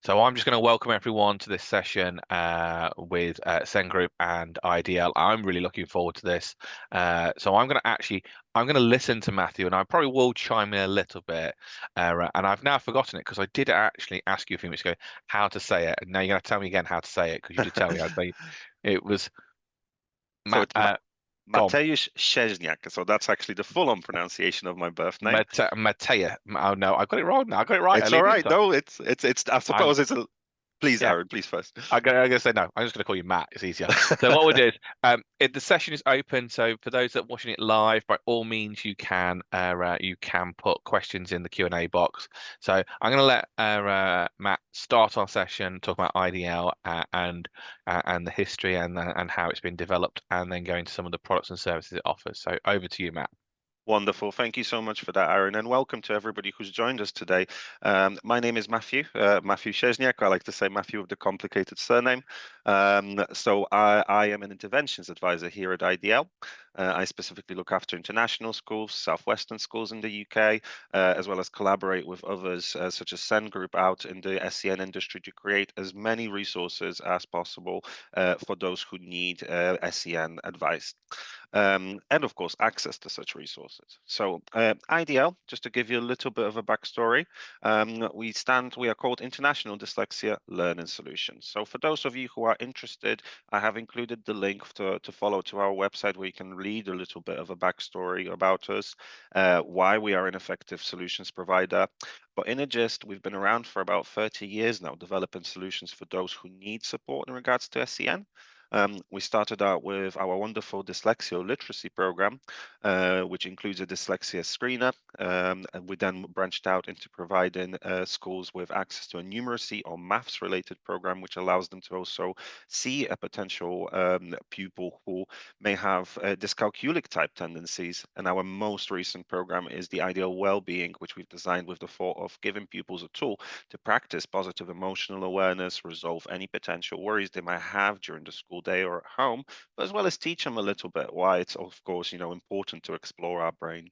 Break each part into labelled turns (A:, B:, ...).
A: So I'm just going to welcome everyone to this session with SEND Group and IDL. I'm really looking forward to this. So I'm going to listen to Matthew, and I probably will chime in a little bit. And I've now forgotten it because I did actually ask you a few minutes ago how to say it, and now you're going to tell me again how to say it because you did tell me how to say it. It was
B: So
A: Matt.
B: it's
A: Go on.
B: Mateusz Szcześniak. So that's actually the full-on pronunciation of my birth name.
A: Matea. Oh no, I got it wrong. I got it right. I
B: It's all
A: leave
B: right.
A: this.
B: No, it's. I
A: I'm
B: suppose it's a. Please,
A: yeah.
B: Aaron. Please first.
A: I'm gonna say no. I'm just gonna call you Matt. It's easier. So what we'll do is, the session is open. So for those that are watching it live, by all means, you can put questions in the Q&A box. So I'm gonna let Matt start our session, talk about IDL and the history and how it's been developed, and then go into some of the products and services it offers. So over to you, Matt.
B: Wonderful. Thank you so much for that, Aaron, and welcome to everybody who's joined us today. My name is Matthew, Matthew Szcześniak. I like to say Matthew with the complicated surname. I am an interventions advisor here at IDL. I specifically look after international schools, Southwestern schools in the UK, as well as collaborate with others such as SEND Group out in the SEN industry to create as many resources as possible for those who need SEN advice. And of course, access to such resources. So, IDL, just to give you a little bit of a backstory, we are called International Dyslexia Learning Solutions. So, for those of you who are interested, I have included the link to follow to our website where you can read a little bit of a backstory about us, why we are an effective solutions provider. But in a gist, we've been around for about 30 years now, developing solutions for those who need support in regards to SEN. We started out with our wonderful dyslexia literacy program, which includes a dyslexia screener. And we then branched out into providing schools with access to a numeracy or maths related program, which allows them to also see a potential pupil who may have dyscalculic type tendencies. And our most recent program is the Ideal Wellbeing, which we've designed with the thought of giving pupils a tool to practice positive emotional awareness, resolve any potential worries they might have during the school day or at home, but as well as teach them a little bit why it's, of course, important to explore our brain.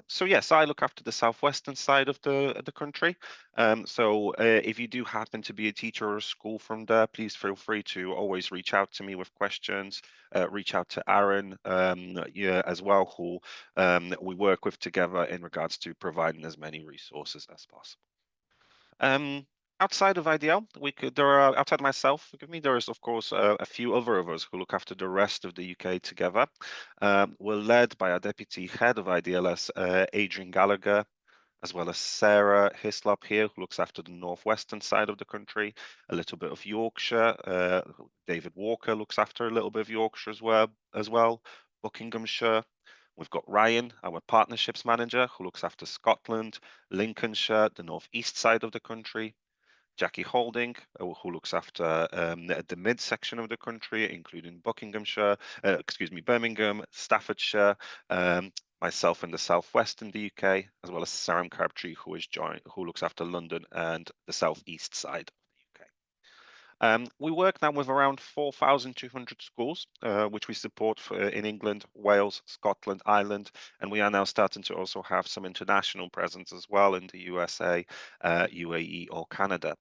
B: So yes, I look after the southwestern side of the country. If you do happen to be a teacher or a school from there, please feel free to always reach out to me with questions. Reach out to Aaron, yeah, as well, who we work with together in regards to providing as many resources as possible. Um, Outside of IDL, outside myself, forgive me, there is of course a few other of us who look after the rest of the UK together. We're led by our deputy head of IDLS, Adrian Gallagher, as well as Sarah Hislop here, who looks after the northwestern side of the country, a little bit of Yorkshire. David Walker looks after a little bit of Yorkshire as well, Buckinghamshire. We've got Ryan, our partnerships manager, who looks after Scotland, Lincolnshire, the northeast side of the country. Jackie Holding, who looks after the mid section of the country, including Birmingham, Staffordshire, myself in the southwest in the UK, as well as Saram Crabtree, who looks after London and the southeast side of the UK. We work now with around 4,200 schools, which we support in England, Wales, Scotland, Ireland, and we are now starting to also have some international presence as well in the USA, UAE, or Canada.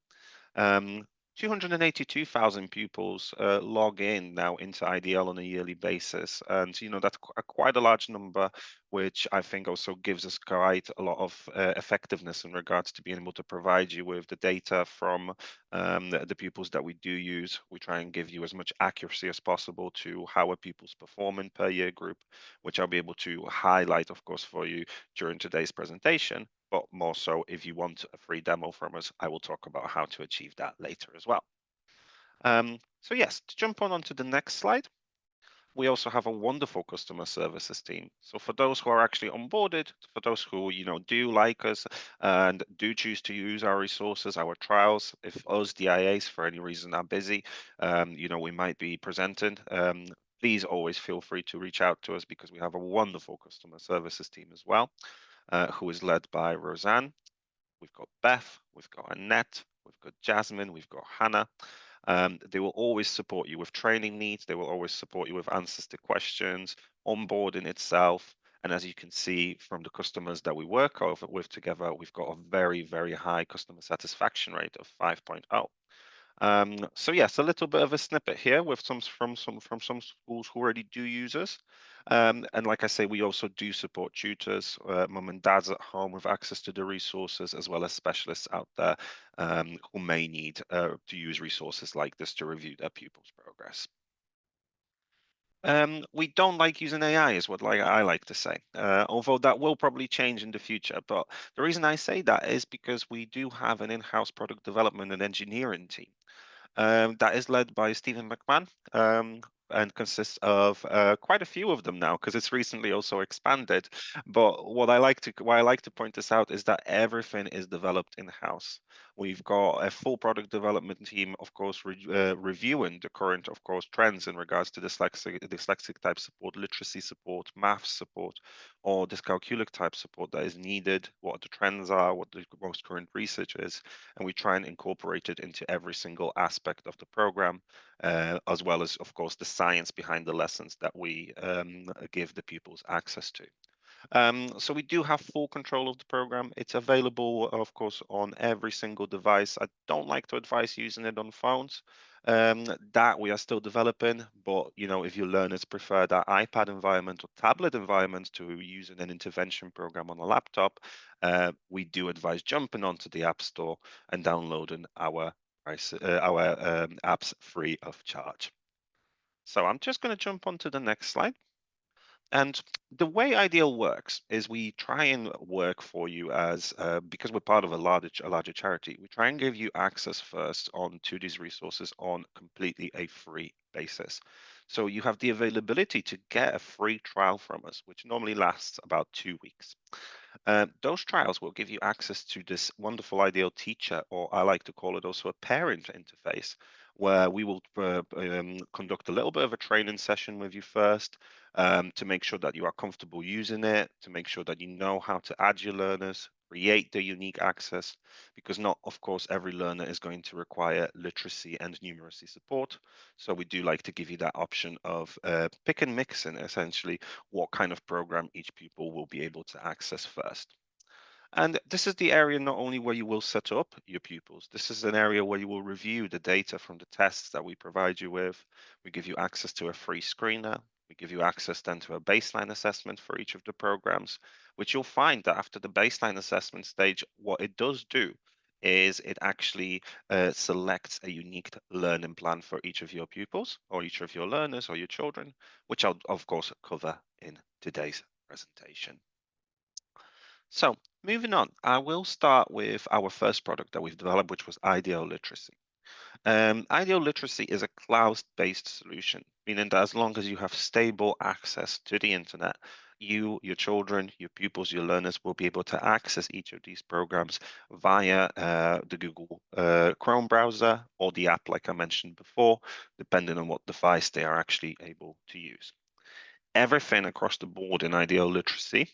B: 282,000 pupils log in now into IDL on a yearly basis, and that's quite a large number, which I think also gives us quite a lot of effectiveness in regards to being able to provide you with the data from the pupils that we do use. We try and give you as much accuracy as possible to how a pupil's performing per year group, which I'll be able to highlight, of course, for you during today's presentation. But more so, if you want a free demo from us, I will talk about how to achieve that later as well. So yes, to jump onto the next slide, we also have a wonderful customer services team. So for those who are actually onboarded, for those who do like us and do choose to use our resources, our trials, if us DIAs for any reason are busy, we might be presenting. Please always feel free to reach out to us because we have a wonderful customer services team as well, who is led by Roseanne. We've got Beth, we've got Annette, we've got Jasmine, we've got Hannah. They will always support you with training needs. They will always support you with answers to questions, onboarding itself, And as you can see from the customers that we work over with together, we've got a very, very high customer satisfaction rate of 5.0. So yes, a little bit of a snippet here with some schools who already do use us. And like I say, we also do support tutors, mum and dads at home with access to the resources, as well as specialists out there who may need to use resources like this to review their pupils' progress. We don't like using AI, is what I like to say. Although that will probably change in the future. But the reason I say that is because we do have an in-house product development and engineering team that is led by Stephen McMahon, and consists of quite a few of them now because it's recently also expanded. But why I like to point this out is that everything is developed in house. We've got a full product development team, of course, reviewing the current, of course, trends in regards to dyslexic type support, literacy support, maths support, or dyscalculic type support that is needed, what the trends are, what the most current research is, and we try and incorporate it into every single aspect of the program, as well as, of course, the science behind the lessons that we give the pupils access to. So we do have full control of the program. It's available, of course, on every single device. I don't like to advise using it on phones. That we are still developing, but if your learners prefer that iPad environment or tablet environment to using an intervention program on a laptop, we do advise jumping onto the App Store and downloading our apps free of charge. So I'm just going to jump onto the next slide. And the way IDL works is we try and work for you as because we're part of a larger charity. We try and give you access first on to these resources on completely a free basis. So you have the availability to get a free trial from us, which normally lasts about 2 weeks. Those trials will give you access to this wonderful ideal teacher, or I like to call it also a parent interface, where we will conduct a little bit of a training session with you first to make sure that you are comfortable using it, to make sure that you know how to add your learners, create the unique access, because not, of course, every learner is going to require literacy and numeracy support. So we do like to give you that option of pick and mixing essentially what kind of program each pupil will be able to access first. And this is the area not only where you will set up your pupils, this is an area where you will review the data from the tests that we provide you with. We give you access to a free screener. We give you access then to a baseline assessment for each of the programs, which you'll find that after the baseline assessment stage, what it does do is it actually selects a unique learning plan for each of your pupils or each of your learners or your children, which I'll, of course, cover in today's presentation. So moving on, I will start with our first product that we've developed, which was IDL Literacy. IDL Literacy is a cloud-based solution, meaning that as long as you have stable access to the internet, you, your children, your pupils, your learners will be able to access each of these programs via the Google Chrome browser or the app, like I mentioned before, depending on what device they are actually able to use. Everything across the board in IDL literacy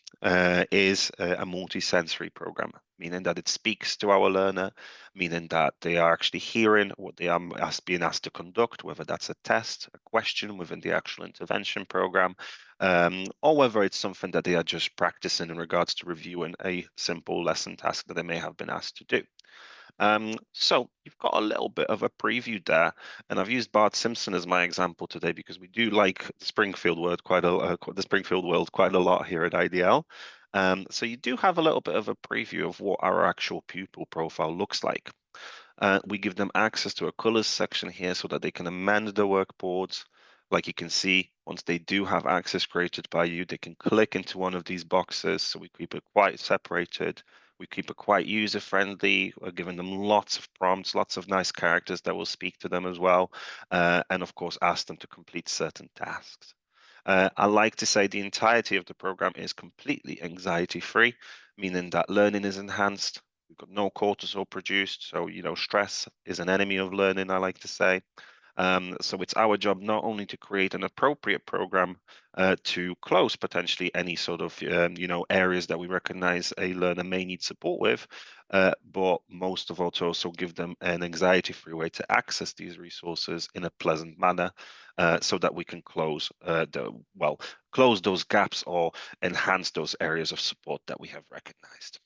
B: is a multi-sensory program, meaning that it speaks to our learner, meaning that they are actually hearing what they are being asked to conduct, whether that's a test, a question within the actual intervention program, or whether it's something that they are just practicing in regards to reviewing a simple lesson task that they may have been asked to do. So you've got a little bit of a preview there, and I've used Bart Simpson as my example today because we do like the Springfield world quite a lot here at IDL. So you do have a little bit of a preview of what our actual pupil profile looks like. We give them access to a colors section here so that they can amend the workboards. Like you can see, once they do have access created by you, they can click into one of these boxes. So we keep it quite separated. We keep it quite user-friendly. We're giving them lots of prompts, lots of nice characters that will speak to them as well. And of course, ask them to complete certain tasks. I like to say the entirety of the program is completely anxiety-free, meaning that learning is enhanced. We've got no cortisol produced, so stress is an enemy of learning, I like to say. So it's our job not only to create an appropriate program to close potentially any sort of areas that we recognize a learner may need support with, but most of all to also give them an anxiety-free way to access these resources in a pleasant manner, so that we can close those gaps or enhance those areas of support that we have recognized.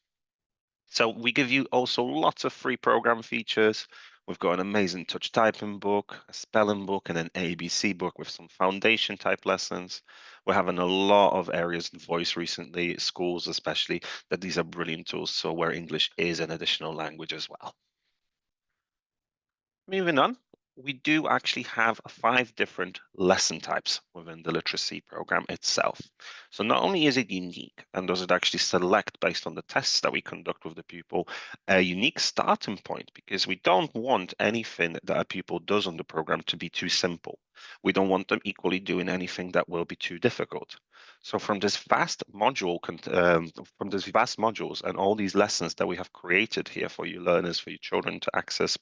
B: So we give you also lots of free program features. We've got an amazing touch typing book, a spelling book, and an ABC book with some foundation type lessons. We're having a lot of areas in voice recently, schools especially, that these are brilliant tools. So where English is an additional language as well. Moving on, we do actually have 5 different lesson types within the literacy program itself. So not only is it unique and does it actually select based on the tests that we conduct with the pupil a unique starting point, because we don't want anything that a pupil does on the program to be too simple. We don't want them equally doing anything that will be too difficult. So from this vast modules and all these lessons that we have created here for you learners, for your children to access,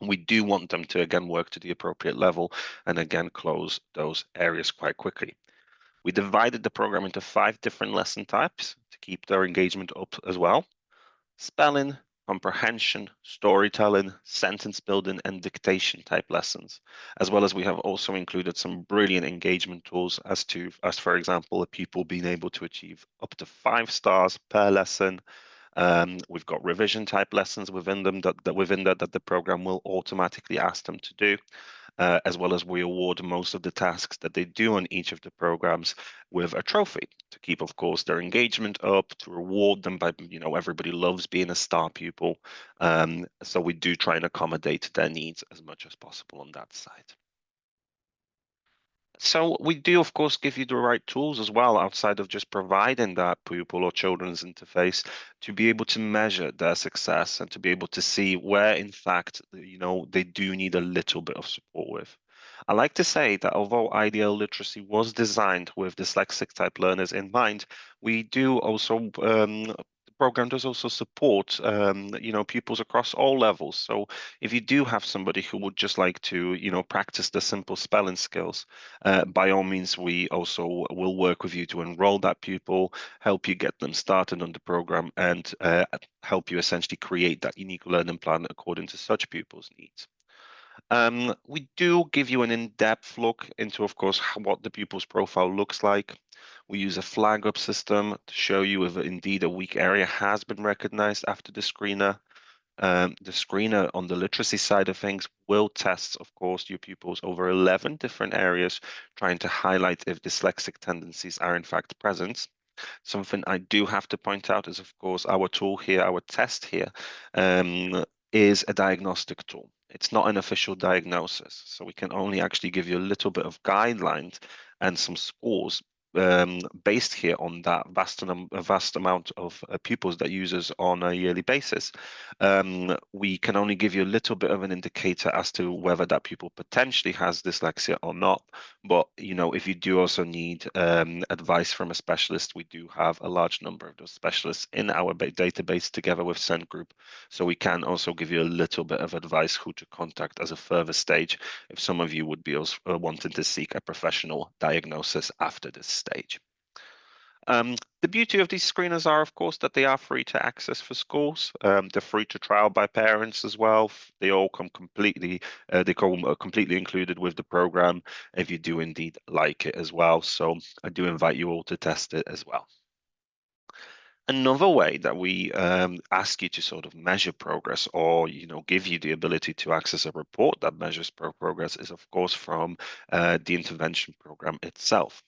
B: we do want them to again work to the appropriate level and again close those areas quite quickly. We divided the program into 5 different lesson types to keep their engagement up as well: spelling, comprehension, storytelling, sentence building, and dictation type lessons. As well as we have also included some brilliant engagement tools as for example, a pupil being able to achieve up to 5 stars per lesson. We've got revision type lessons within them that the program will automatically ask them to do, as well as we award most of the tasks that they do on each of the programs with a trophy to keep, of course, their engagement up, to reward them by, everybody loves being a star pupil. So we do try and accommodate their needs as much as possible on that side. So we do, of course, give you the right tools as well, outside of just providing that pupil or children's interface, to be able to measure their success and to be able to see where, in fact, they do need a little bit of support with. I like to say that although IDL literacy was designed with dyslexic type learners in mind, we do also the program does also support pupils across all levels. So if you do have somebody who would just like to practice the simple spelling skills, by all means, we also will work with you to enroll that pupil, help you get them started on the program, and help you essentially create that unique learning plan according to such pupils' needs. We do give you an in-depth look into, of course, what the pupil's profile looks like. We use a flag up system to show you if indeed a weak area has been recognized after the screener. The screener on the literacy side of things will test, of course, your pupils over 11 different areas, trying to highlight if dyslexic tendencies are in fact present. Something I do have to point out is, of course, our tool here, our test here, is a diagnostic tool. It's not an official diagnosis, so we can only actually give you a little bit of guidelines and some scores based here on that vast amount of pupils that uses on a yearly basis. We can only give you a little bit of an indicator as to whether that pupil potentially has dyslexia or not. But if you do also need advice from a specialist, we do have a large number of those specialists in our database together with SEND Group, so we can also give you a little bit of advice who to contact as a further stage if some of you would be wanting to seek a professional diagnosis after this stage. The beauty of these screeners are, of course, that they are free to access for schools. They're free to trial by parents as well. They all come completely, completely included with the program if you do indeed like it as well. So I do invite you all to test it as well. Another way that we ask you to sort of measure progress, or give you the ability to access a report that measures progress, is of course from the intervention program itself.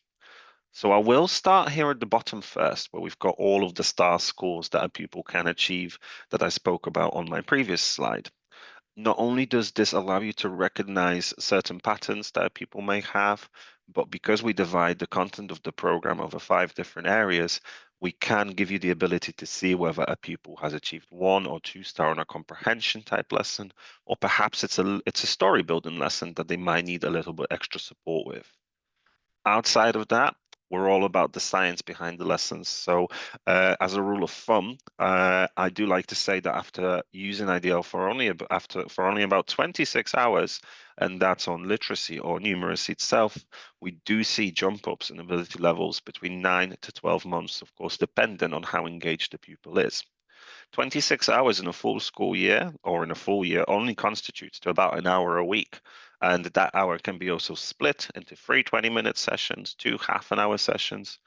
B: So I will start here at the bottom first, where we've got all of the star scores that a pupil can achieve that I spoke about on my previous slide. Not only does this allow you to recognize certain patterns that people may have, but because we divide the content of the program over 5 different areas, we can give you the ability to see whether a pupil has achieved 1 or 2 star on a comprehension type lesson, or perhaps it's a story building lesson that they might need a little bit extra support with. Outside of that, we're all about the science behind the lessons. So, as a rule of thumb, I do like to say that after using IDL for only about 26 hours, and that's on literacy or numeracy itself, we do see jump ups in ability levels between 9 to 12 months, of course, depending on how engaged the pupil is. 26 hours in a full school year or in a full year only constitutes to about an hour a week. And that hour can be also split into three 20-minute sessions, two half-an-hour sessions.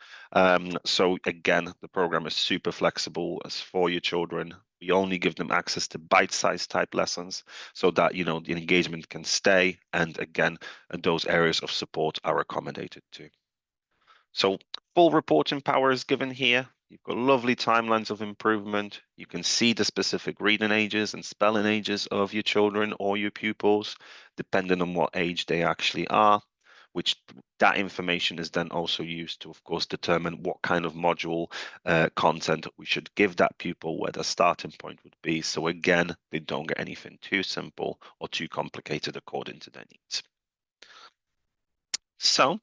B: So again, the program is super flexible as for your children. We only give them access to bite-sized type lessons so that, the engagement can stay. And again, those areas of support are accommodated too. So full reporting power is given here. You've got lovely timelines of improvement. You can see the specific reading ages and spelling ages of your children or your pupils, depending on what age they actually are, which that information is then also used to, of course, determine what kind of module content we should give that pupil, where the starting point would be. So again, they don't get anything too simple or too complicated according to their needs. So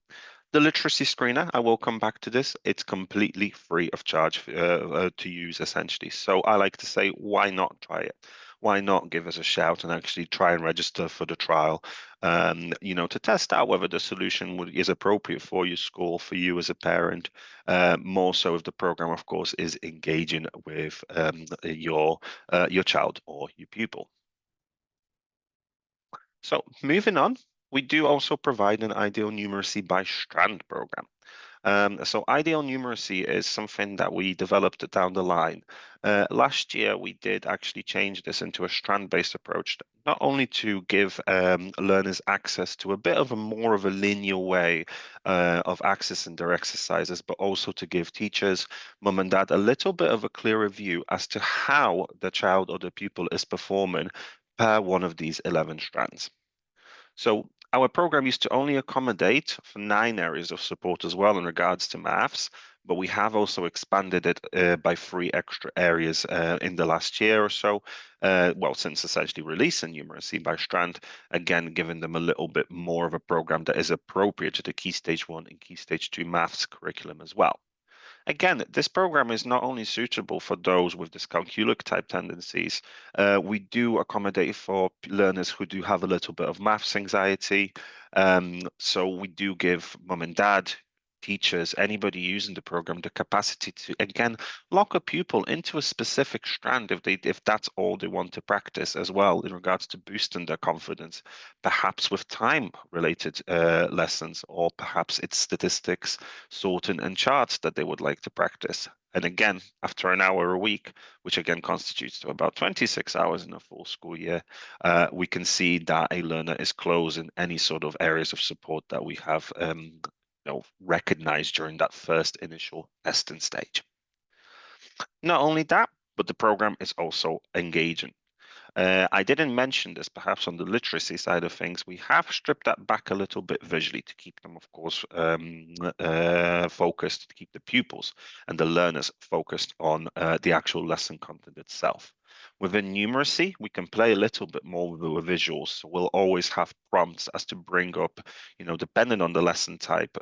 B: the literacy screener, I will come back to this. It's completely free of charge to use, essentially. So I like to say, why not try it? Why not give us a shout and actually try and register for the trial? To test out whether the solution is appropriate for your school, for you as a parent. More so if the program, of course, is engaging with your child or your pupil. So moving on, we do also provide an ideal numeracy by strand program. So ideal numeracy is something that we developed down the line. Last year, we did actually change this into a strand-based approach, not only to give learners access to a bit of a more of a linear way of accessing their exercises, but also to give teachers, mum and dad, a little bit of a clearer view as to how the child or the pupil is performing per one of these 11 strands. So our program used to only accommodate for 9 areas of support as well in regards to maths, but we have also expanded it by 3 extra areas in the last year or so. Since essentially releasing numeracy by strand, again, giving them a little bit more of a program that is appropriate to the Key Stage 1 and Key Stage 2 maths curriculum as well. Again, this program is not only suitable for those with dyscalculic type tendencies, we do accommodate for learners who do have a little bit of maths anxiety. So we do give mum and dad, teachers, anybody using the program, the capacity to, again, lock a pupil into a specific strand if that's all they want to practice as well in regards to boosting their confidence, perhaps with time related lessons, or perhaps it's statistics, sorting and charts that they would like to practice. And again, after an hour a week, which again constitutes to about 26 hours in a full school year, we can see that a learner is closing any sort of areas of support that we have recognized during that first initial testing stage. Not only that, but the program is also engaging. I didn't mention this perhaps on the literacy side of things. We have stripped that back a little bit visually to keep them, of course, focused, to keep the pupils and the learners focused on the actual lesson content itself. Within numeracy, we can play a little bit more with the visuals. So we'll always have prompts as to bring up, depending on the lesson type,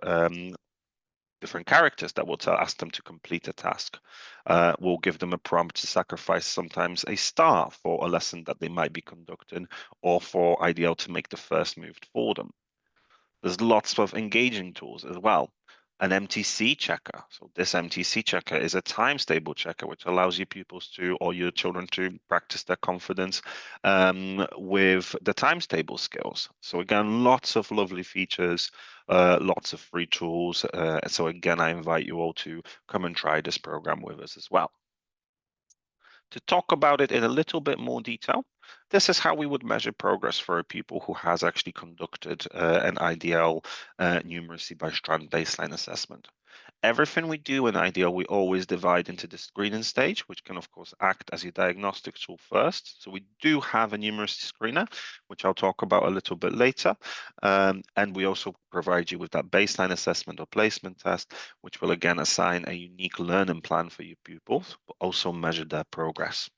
B: different characters that will ask them to complete a task. We'll give them a prompt to sacrifice sometimes a star for a lesson that they might be conducting, or for IDL to make the first move for them. There's lots of engaging tools as well. An MTC checker. So this MTC checker is a times table checker, which allows your pupils to, or your children to, practice their confidence with the times table skills. So again, lots of lovely features, lots of free tools. So again, I invite you all to come and try this program with us as well. To talk about it in a little bit more detail, this is how we would measure progress for a pupil who has actually conducted an IDL numeracy by strand baseline assessment. Everything we do in IDL, we always divide into the screening stage, which can, of course, act as your diagnostic tool first. So we do have a numeracy screener, which I'll talk about a little bit later. And we also provide you with that baseline assessment or placement test, which will again assign a unique learning plan for your pupils, but also measure their progress.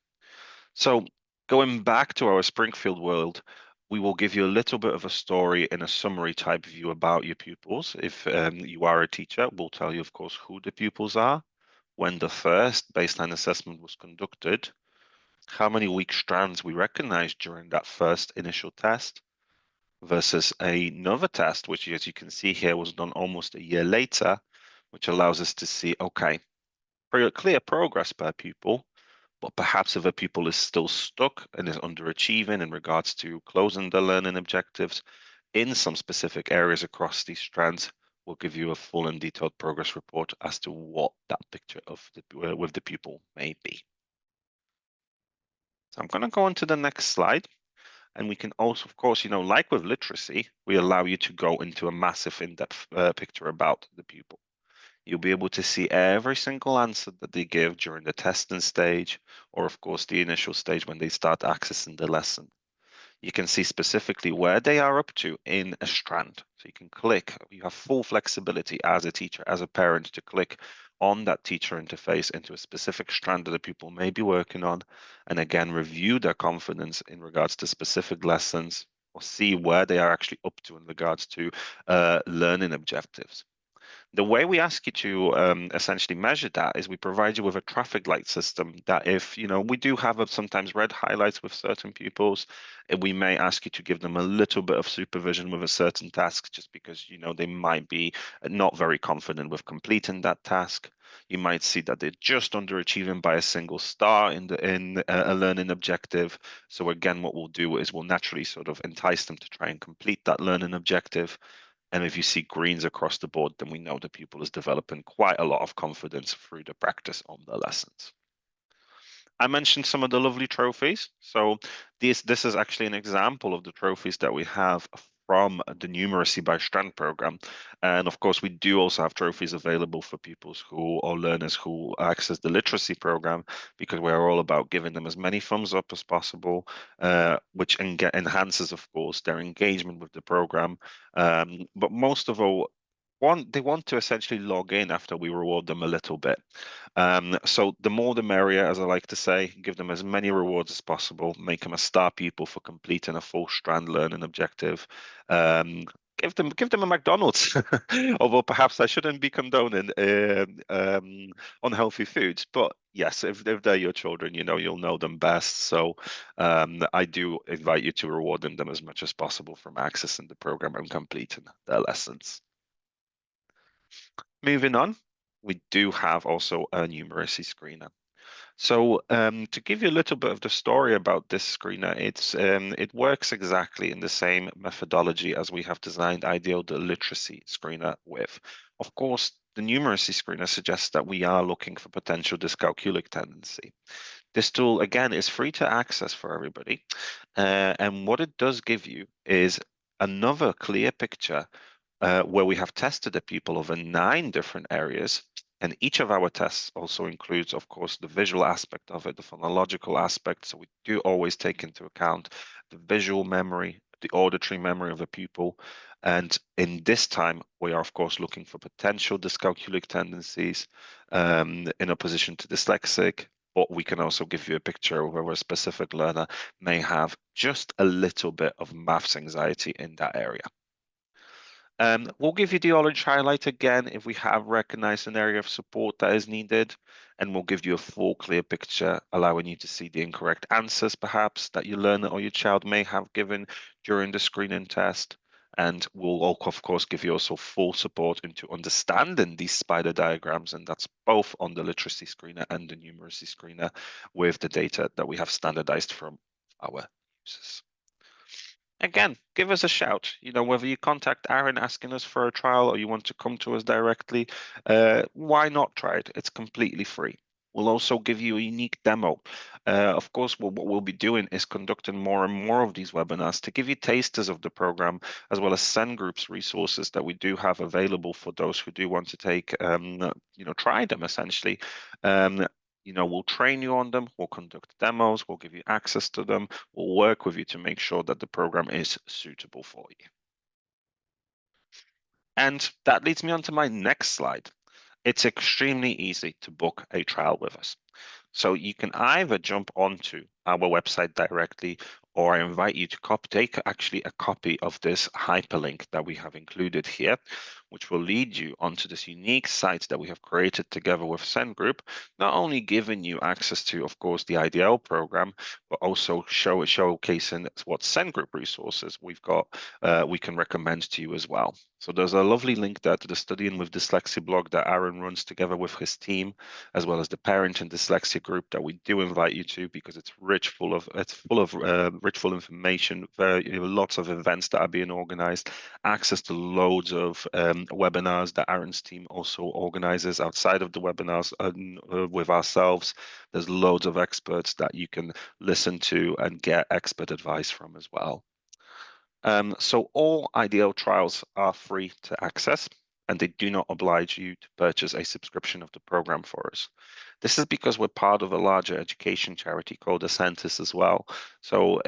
B: So going back to our Springfield world, We will give you a little bit of a story in a summary type view about your pupils. If you are a teacher, we'll tell you, of course, who the pupils are, when the first baseline assessment was conducted, how many weak strands we recognized during that first initial test versus another test, which, as you can see here, was done almost a year later, which allows us to see, okay, pretty clear progress per pupil, but perhaps if a pupil is still stuck and is underachieving in regards to closing the learning objectives in some specific areas across these strands, we'll give you a full and detailed progress report as to what that picture of with the pupil may be. So I'm going to go on to the next slide. And we can also, of course, like with literacy, we allow you to go into a massive in-depth picture about the pupil. You'll be able to see every single answer that they give during the testing stage, or of course, the initial stage when they start accessing the lesson. You can see specifically where they are up to in a strand. So you can click, you have full flexibility as a teacher, as a parent, to click on that teacher interface into a specific strand that the pupil may be working on, and again, review their confidence in regards to specific lessons, or see where they are actually up to in regards to learning objectives. The way we ask you to essentially measure that is we provide you with a traffic light system that if, we do have sometimes red highlights with certain pupils, we may ask you to give them a little bit of supervision with a certain task just because, they might be not very confident with completing that task. You might see that they're just underachieving by a single star in a learning objective. So again, what we'll do is we'll naturally sort of entice them to try and complete that learning objective. And if you see greens across the board, then we know the pupil is developing quite a lot of confidence through the practice on the lessons. I mentioned some of the lovely trophies. So this is actually an example of the trophies that we have from the Numeracy by Strand program. And of course, we do also have trophies available for pupils who or learners who access the literacy program, because we're all about giving them as many thumbs up as possible, which enhances, of course, their engagement with the program. But most of all, they want to essentially log in after we reward them a little bit. So the more the merrier, as I like to say. Give them as many rewards as possible. Make them a star pupil for completing a full strand learning objective. Give them a McDonald's, although perhaps I shouldn't be condoning unhealthy foods. But yes, if they're your children, you'll know them best. So I do invite you to reward them as much as possible from accessing the program and completing their lessons. Moving on, we do have also a numeracy screener. So to give you a little bit of the story about this screener, it works exactly in the same methodology as we have designed IDL the literacy screener with. Of course, the numeracy screener suggests that we are looking for potential dyscalculic tendency. This tool, again, is free to access for everybody. And what it does give you is another clear picture where we have tested the people over 9 different areas. And each of our tests also includes, of course, the visual aspect of it, the phonological aspect. So we do always take into account the visual memory, the auditory memory of a pupil. And in this time, we are, of course, looking for potential dyscalculic tendencies in opposition to dyslexic. But we can also give you a picture of where a specific learner may have just a little bit of maths anxiety in that area. We'll give you the orange highlight again if we have recognized an area of support that is needed, and we'll give you a full clear picture, allowing you to see the incorrect answers perhaps that your learner or your child may have given during the screening test. And we'll, of course, give you also full support into understanding these spider diagrams, and that's both on the literacy screener and the numeracy screener with the data that we have standardized from our users. Again, give us a shout. Whether you contact Aaron asking us for a trial or you want to come to us directly, why not try it? It's completely free. We'll also give you a unique demo. Of course, what we'll be doing is conducting more and more of these webinars to give you tasters of the program, as well as SEND Group's resources that we do have available for those who do want to take, try them essentially. We'll train you on them, we'll conduct demos, we'll give you access to them, we'll work with you to make sure that the program is suitable for you. And that leads me on to my next slide. It's extremely easy to book a trial with us. So you can either jump onto our website directly, or I invite you to take actually a copy of this hyperlink that we have included here, which will lead you onto this unique site that we have created together with SEND Group, not only giving you access to, of course, the IDL program, but also showcasing what SEND Group resources we've got, we can recommend to you as well. So there's a lovely link there to the Studying with Dyslexia blog that Aaron runs together with his team, as well as the parent and dyslexia group that we do invite you to, because it's full of rich full information. Lots of events that are being organized, access to loads of webinars that Aaron's team also organizes outside of the webinars with ourselves. There's loads of experts that you can listen to and get expert advice from as well. So all IDL trials are free to access, and they do not oblige you to purchase a subscription of the program for us. This is because we're part of a larger education charity called Ascentis as well. So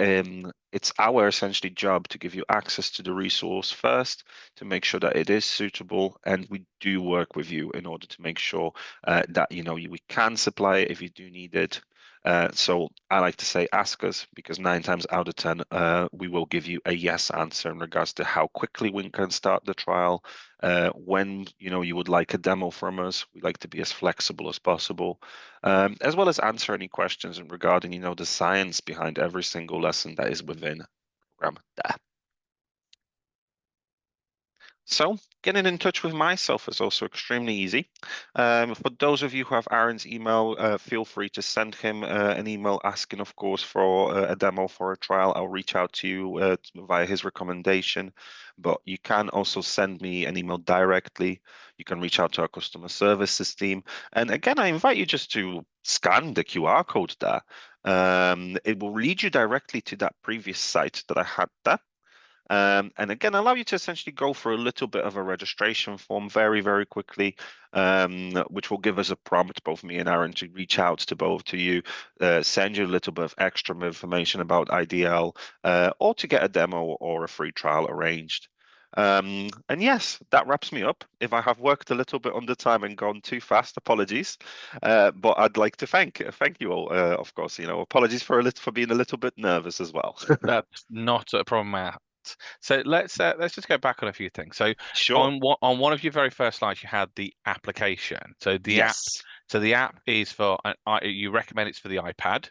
B: it's our essentially job to give you access to the resource first, to make sure that it is suitable, and we do work with you in order to make sure that we can supply it if you do need it. So I like to say ask us, because 9 times out of 10 we will give you a yes answer in regards to how quickly we can start the trial, when you would like a demo from us. We like to be as flexible as possible, as well as answer any questions regarding the science behind every single lesson that is within the program there. So getting in touch with myself is also extremely easy. For those of you who have Aaron's email, feel free to send him an email asking, of course, for a demo for a trial. I'll reach out to you via his recommendation, but you can also send me an email directly. You can reach out to our customer services team. And again, I invite you just to scan the QR code there. It will lead you directly to that previous site that I had there. And again, allow you to essentially go through a little bit of a registration form very, very quickly, which will give us a prompt, both me and Aaron, to reach out to both to you, send you a little bit of extra information about IDL, or to get a demo or a free trial arranged. And yes, that wraps me up. If I have worked a little bit under time and gone too fast, apologies. But I'd like to thank you all. Of course, apologies for being a little bit nervous as well.
A: That's not a problem, Matt. So let's just go back on a few things. So
B: Sure.
A: on one of your very first slides, you had the application.
B: Yes.
A: So the app is for you recommend it's for the iPad,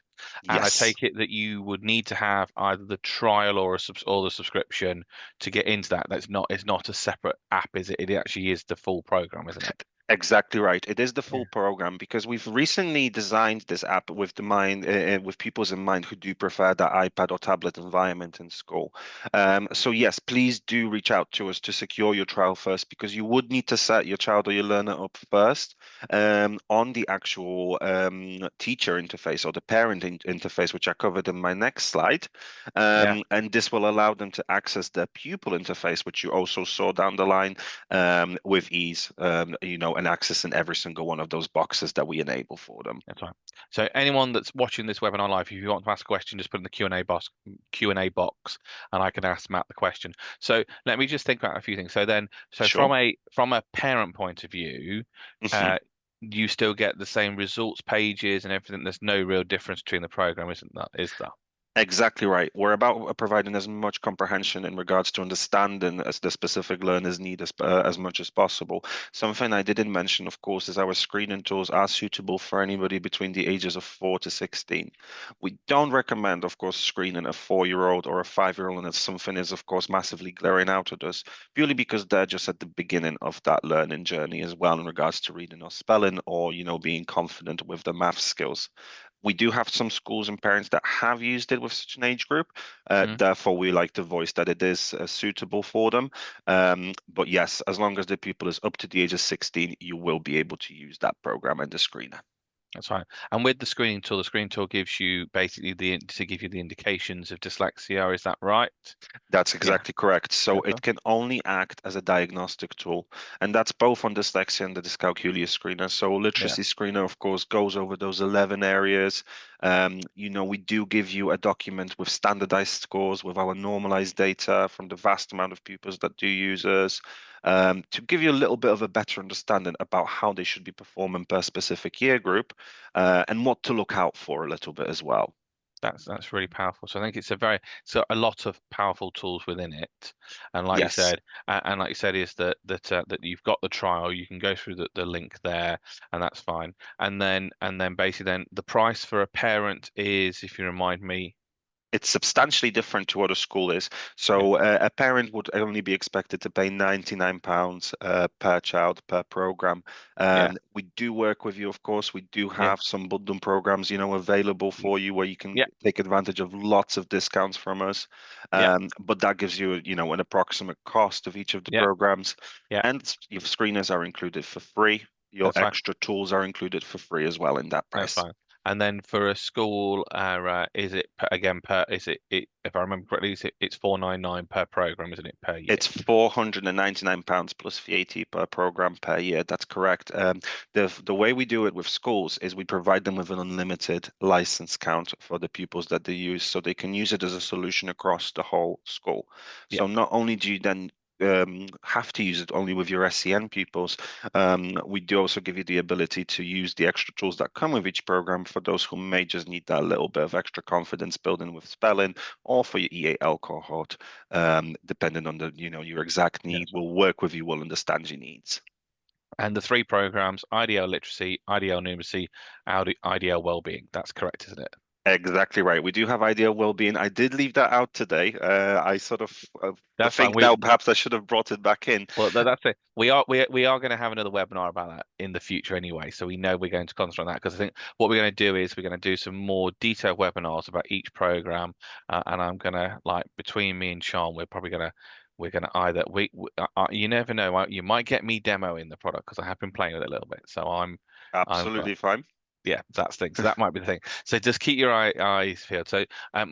A: and I
B: Yes.
A: take it that you would need to have either the trial or the subscription to get into that. It's not a separate app, is it? It actually is the full program, isn't it?
B: Exactly right. It is the
A: Yeah.
B: full program, because we've recently designed this app with the mind, with pupils in mind who do prefer that iPad or tablet environment in school. So yes, please do reach out to us to secure your trial first, because you would need to set your child or your learner up first on the actual teacher interface or the parent interface, which I covered in my next slide.
A: Yeah,
B: And this will allow them to access the pupil interface, which you also saw down the line, with ease, and accessing every single one of those boxes that we enable for them.
A: that's right. So anyone that's watching this webinar live, if you want to ask a question, just put in the Q&A box, and I can ask Matt the question. So let me just think about a few things. So
B: Sure.
A: from a parent point of view,
B: Mhm.
A: uh, you still get the same results pages and everything. There's no real difference between the program, isn't that? Is there?
B: Exactly right. We're about providing as much comprehension in regards to understanding as the specific learner's need as much as possible. Something I didn't mention, of course, is our screening tools are suitable for anybody between the ages of 4 to 16. We don't recommend, of course, screening a 4-year-old or a 5-year-old, and if something is, of course, massively glaring out at us, purely because they're just at the beginning of that learning journey as well in regards to reading or spelling, or being confident with the math skills. We do have some schools and parents that have used it with such an age group.
A: Mm,
B: Therefore, we like to voice that it is suitable for them. But yes, as long as the pupil is up to the age of 16, you will be able to use that program and the screener.
A: that's right. And with the screening tool gives you basically to give you the indications of dyslexia. Is that right?
B: That's
A: Yeah.
B: exactly correct. So
A: Good
B: it
A: stuff.
B: can only act as a diagnostic tool, and that's both on dyslexia and the dyscalculia screener. So
A: Yeah.
B: literacy screener, of course, goes over those 11 areas, We do give you a document with standardized scores, with our normalized data from the vast amount of pupils that do use us, to give you a little bit of a better understanding about how they should be performing per specific year group, and what to look out for a little bit as well.
A: That's really powerful. So I think a lot of powerful tools within it, and like you
B: Yes.
A: said, is that you've got the trial. You can go through the link there, and that's fine. And then basically then the price for a parent is, if you remind me,
B: It's substantially different to what a school is.
A: yeah,
B: So a parent would only be expected to pay £99 per child per program.
A: yeah,
B: We do work with you, of course. We do
A: yeah,
B: have some bundle programs, available for you where you can
A: yeah,
B: take advantage of lots of discounts from us.
A: yeah,
B: But that gives you, an approximate cost of each of the
A: yeah,
B: programs.
A: yeah.
B: And your screeners are included for free. Your
A: That's fine.
B: extra tools are included for free as well in that
A: That's
B: price.
A: fine. And then for a school, is it again per? Is it if I remember correctly, it's 499 per program, isn't it, per year?
B: It's £499 plus VAT per program per year. That's correct. The way we do it with schools is we provide them with an unlimited license count for the pupils that they use, so they can use it as a solution across the whole school.
A: Yeah,
B: So not only do you then have to use it only with your SEN pupils, we do also give you the ability to use the extra tools that come with each program for those who may just need that little bit of extra confidence building with spelling, or for your EAL cohort, depending on your exact need.
A: yes.
B: We'll work with you. We'll understand your needs.
A: And the three programs: IDL literacy, IDL numeracy, IDL wellbeing. That's correct, isn't it?
B: Exactly right. We do have ideal well-being. I did leave that out today. I sort of
A: That's fine.
B: think now perhaps I should have brought it back in.
A: That's it. We are going to have another webinar about that in the future anyway. So we know we're going to concentrate on that, because I think what we're going to do is we're going to do some more detailed webinars about each program, and I'm going to, like, between me and Sean, we're going to either you never know, you might get me demoing the product because I have been playing with it a little bit. So I'm
B: Absolutely fine.
A: yeah, that's the thing. So that might be the thing. So just keep your eyes peeled. So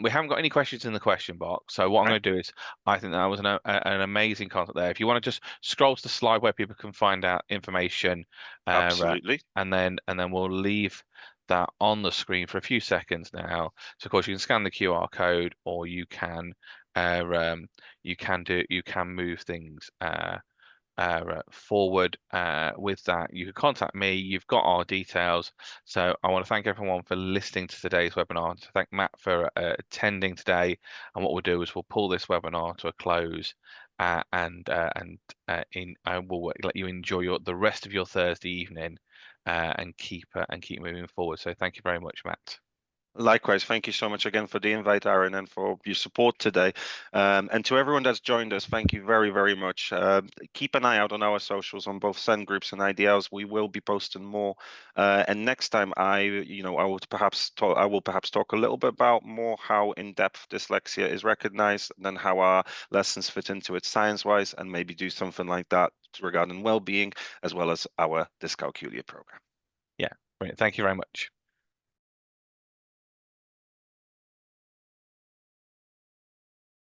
A: we haven't got any questions in the question box. So what I'm
B: Right.
A: going to do is, I think that was an amazing concept there. If you want to just scroll to the slide where people can find out information,
B: Absolutely.
A: and then we'll leave that on the screen for a few seconds now. So of course you can scan the QR code, or uh, um, you can move things. Forward with that. You can contact me. You've got our details. So I want to thank everyone for listening to today's webinar. To thank Matt for attending today. And what we'll do is we'll pull this webinar to a close, and I will let you enjoy the rest of your Thursday evening, and keep moving forward. So thank you very much, Matt.
B: Likewise, thank you so much again for the invite, Aaron, and for your support today. And to everyone that's joined us, thank you very, very much. Keep an eye out on our socials on both Send Groups and IDLs. We will be posting more. And next time, I will perhaps talk a little bit about more how in-depth dyslexia is recognized, and then how our lessons fit into it science-wise, and maybe do something like that regarding well-being, as well as our dyscalculia program.
A: Yeah, brilliant. Thank you very much.